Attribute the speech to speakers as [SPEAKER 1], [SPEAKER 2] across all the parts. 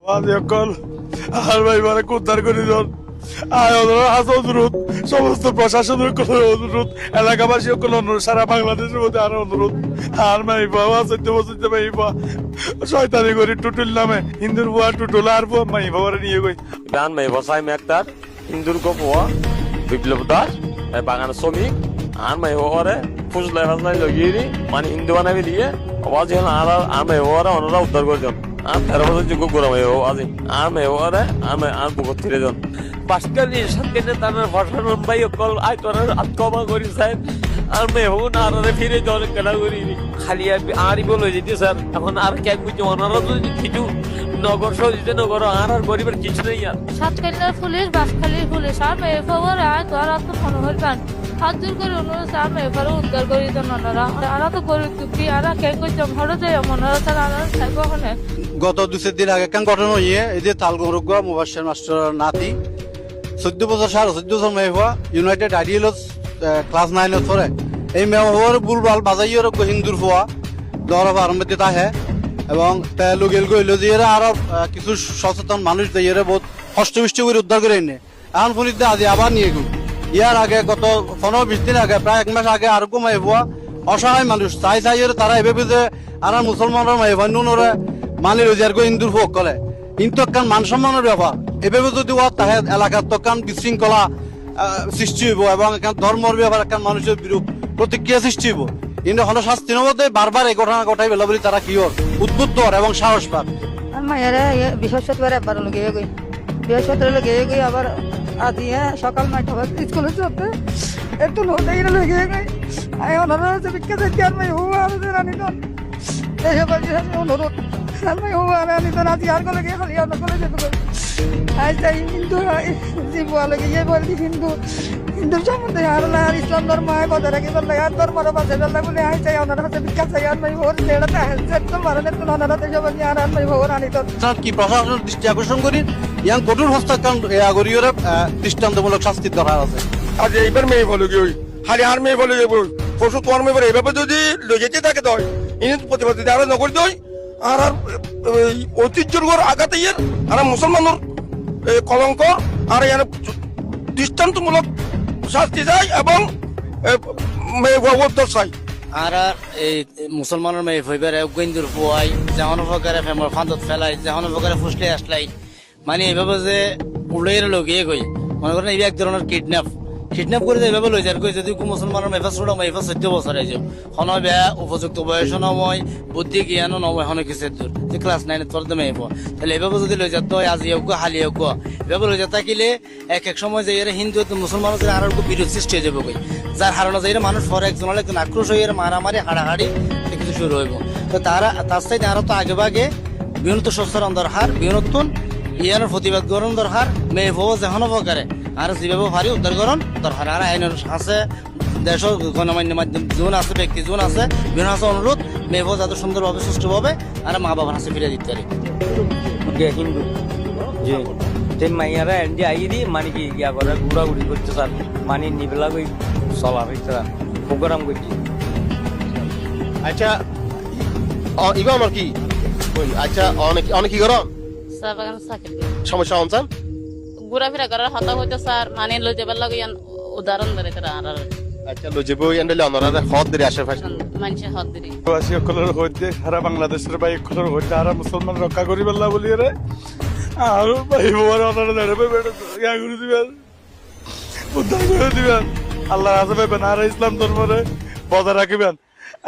[SPEAKER 1] অকল আর ভাই মানে উদ্ধার করে দিন অনুরোধ সমস্ত প্রশাসনের কোনো অনুরোধ এলাকাবাসী কোনো অনুরোধ সারা বাংলাদেশের মধ্যে আরো অনুরোধ আর মাইবা চোদ্দ বছর মাইবা শয়তানি করি টুটুল নামে হিন্দুর বুয়া টুটুল আর বুয়া মাইবা নিয়ে গই
[SPEAKER 2] গান মাইবা সাই মেকটার হিন্দুর বুয়া বিপ্লব দাস বাগান শ্রমিক আর মাইবা ওরে ফুসলাই ফাসলাই লগিয়ে মানে হিন্দু বানাবি দিয়ে আওয়াজ হল আর মাইবা ওরা ওনারা উদ্ধার করে দেন আর 13 বছর যোগ্য করে মাইবা আজি আর মাইবা ওরে আর বুকত ফিরে দেন পাঁচকালি সাতকালি তাদের ভাষার ভাই অকল আই তোরার আত্মবা করি স্যার আর মেহু না আর ফিরে জল কেনা করি খালি আরই বলে যেতে স্যার এখন আর কে বুঝি ওনারা তো কিছু নগর সহিতে নগর আর গরিবের কিছু নেই আর
[SPEAKER 3] সাতকালির পুলিশ বাসখালীর পুলিশ আর মেহফার আয় তো আর তো মনোহর পান হাত দূর করে অনুরোধ আর মেহফারও উদ্ধার করি দেন ওনারা আর তো গরিব দুঃখী আর কে করতাম হঠাৎ যাই ওনারা তারা আর থাকবো ওখানে
[SPEAKER 4] গত 2-3 দিন আগে কেন ঘটনা হইয়ে এই যে তালগরুগা মুবাশশির মাস্টার নাতি 14 বছর 14.5 বছর মেয়ে হওয়া ইউনাইটেড আইডিয়াল ক্লাস 9 পড়ে এই মেয়ে হওয়ার বুলবাল বাজাইয়ের হিন্দুর হওয়া দরব আরম্ভে তাহে এবং লোকেল গইল যে এরা আরো কিছু সচেতন মানুষ দিয়ে এরা বহুত হস্তবিষ্ট করে উদ্ধার করে এনে এখন ফুলিতে আজি আবার নিয়ে গেল ইয়ার আগে গত 15-20 দিন আগে প্রায় 1 মাস আগে আর মেয়ে হওয়া অসহায় মানুষ চাই তারা এভাবে যে আর মুসলমানের মেয়ে ভান্ডুনরে মানি রোজার গো হিন্দুর হোক করে কিন্তু একখান মান সম্মানের ব্যাপার এভাবে যদি ও তাহে এলাকার তখন বিশৃঙ্খলা সৃষ্টি হইব এবং এখান ধর্মের ব্যাপার একখান মানুষের বিরূপ প্রতিক্রিয়া সৃষ্টি হইব কিন্তু হলো শাস্তির মধ্যে বারবার এই ঘটনা ঘটাই বেলা বলি তারা কি ওর উদ্বুদ্ধ এবং সাহস পান
[SPEAKER 5] মায়েরা বৃহস্পতিবার একবার লগে গই বৃহস্পতিবার লগে গই আবার আজি সকাল 9টা বাজে স্কুলে যেতে একটু লোটাই লগে গই আই ওনারা যে বিখ্যাত জ্ঞান মাই ও আর রানী দন এই বাজি অনুরোধ আমি ও আর রানী দন আজি আর লগে খালি আর কলে যেতে আই তাই হিন্দু জীব লগে এই বলি হিন্দু সম্বন্ধে আর ইসলাম ধর্ম আয় বজায় রাখি বললে আর ধর্মের বাজে বললে বলে আই চাই ওনার হাতে বিখ্যাত চাই আর মাই ওর যেটা তো মারণের তো ওনার হাতে সবাই আর মাই ওর রানী দন
[SPEAKER 4] কি প্রশাসনের দৃষ্টি আকর্ষণ করি ইয়াং কঠোর হস্তাকাণ্ড আগরিয়র দৃষ্টান্তমূলক শাস্তির দরকার আছে
[SPEAKER 1] আজ এইবার মেয়ে বলে গই খালি আর মেয়ে বলে যাবো পশু তোমার মেয়ে এইভাবে যদি লইতে থাকে তো ইনি প্রতিবাদ যদি আরো নকরি দই আর ঐতিহ্যর ঘর আঘাত ইয়ের আর মুসলমানের কলঙ্ক আর এখানে দৃষ্টান্তমূলক শাস্তি যায় এবং চাই
[SPEAKER 6] আর এই মুসলমানের মেয়ে হইবার গেন্দুর পোয়াই যেমন প্রকারে ফেমর ফান্দত ফেলাই যেমন প্রকারে ফুসলে আসলাই মানে এইভাবে যে উড়ের লগে গই মনে করেন এই এক ধরনের কিডন্যাপ করে এইভাবে লই যার কই যদি মুসলমানের মেফা ছোট মেফা 14 বছর হয়ে যাও হন বেয়া উপযুক্ত বয়স নয় বুদ্ধি জ্ঞান নয় হন কিছু দূর যে ক্লাস 9 এর পড়তে মেয়ে তাহলে এইভাবে যদি লই যাত আজি হোক হালি হোক এভাবে লই যাত থাকিলে এক সময় যে এরা হিন্দু মুসলমানের আর বিরোধ সৃষ্টি হয়ে যাবে কই যার হারানো যায় মানুষ পরে একজন আক্রোশ হয়ে মারামারি হাড়াহাড়ি কিছু শুরু হইব তো তার সাথে আরো তো আগে ভাগে বিনত সচেতন দরকার বিনতুন ইয়ার প্রতিবাদ গ্রহণ দরকার মেয়ে ভো যেন প্রকারে আর যেভাবে ভারী উদ্ধার গ্রহণ দরকার আর আইনের আছে দেশ গণমান্য মাধ্যম জোন আছে ব্যক্তি জোন আছে বিভিন্ন আছে অনুরোধ মেয়ে ভো যাতে সুন্দরভাবে সুষ্ঠুভাবে আর মা বাবার হাসে ফিরে দিতে পারে
[SPEAKER 7] হিন্দু জি যে মাইয়ারা এন্ডি আই দি মানে কি ইয়া করে ঘুরাঘুরি করছে স্যার মানে নিবেলা কই চলা হইছে প্রোগ্রাম করছি
[SPEAKER 8] আচ্ছা ইবা আমার কি আচ্ছা অনেক কি গরম
[SPEAKER 9] স্যার বাগান সাকিব
[SPEAKER 8] সমস্যা হন
[SPEAKER 9] ঘোরাফেরা করার হতা হইতো স্যার মানে লই যাবার লাগে উদাহরণ ধরে তারা আর
[SPEAKER 8] আচ্ছা লই যাবো এন্ডলে অনরা হদ ধরে আশেপাশে
[SPEAKER 9] মানুষে হদ দিরি
[SPEAKER 1] প্রবাসী সকলের হইতে সারা বাংলাদেশের ভাই সকলের হইতে আর মুসলমান রক্ষা করি বললা বলি রে আর ভাই বোর ওনারা দাঁড়াবে বেটা ইয়া করে দিবেন উদ্ধার করে দিবেন আল্লাহ রাজা পাবেন আর ইসলাম ধর্মরে বজায় রাখিবেন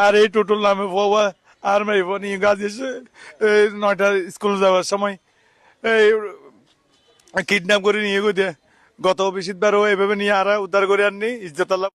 [SPEAKER 1] আর এই টোটল নামে বাবা আর মেয়ে নিয়ে গাছ এসে 9টা স্কুল যাওয়ার সময় এই কিডন্যাপ করে নিয়ে গিয়ে গত অভিষিত বারও এভাবে নিয়ে আর উদ্ধার করে আননি ইজ্জত আল্লাহ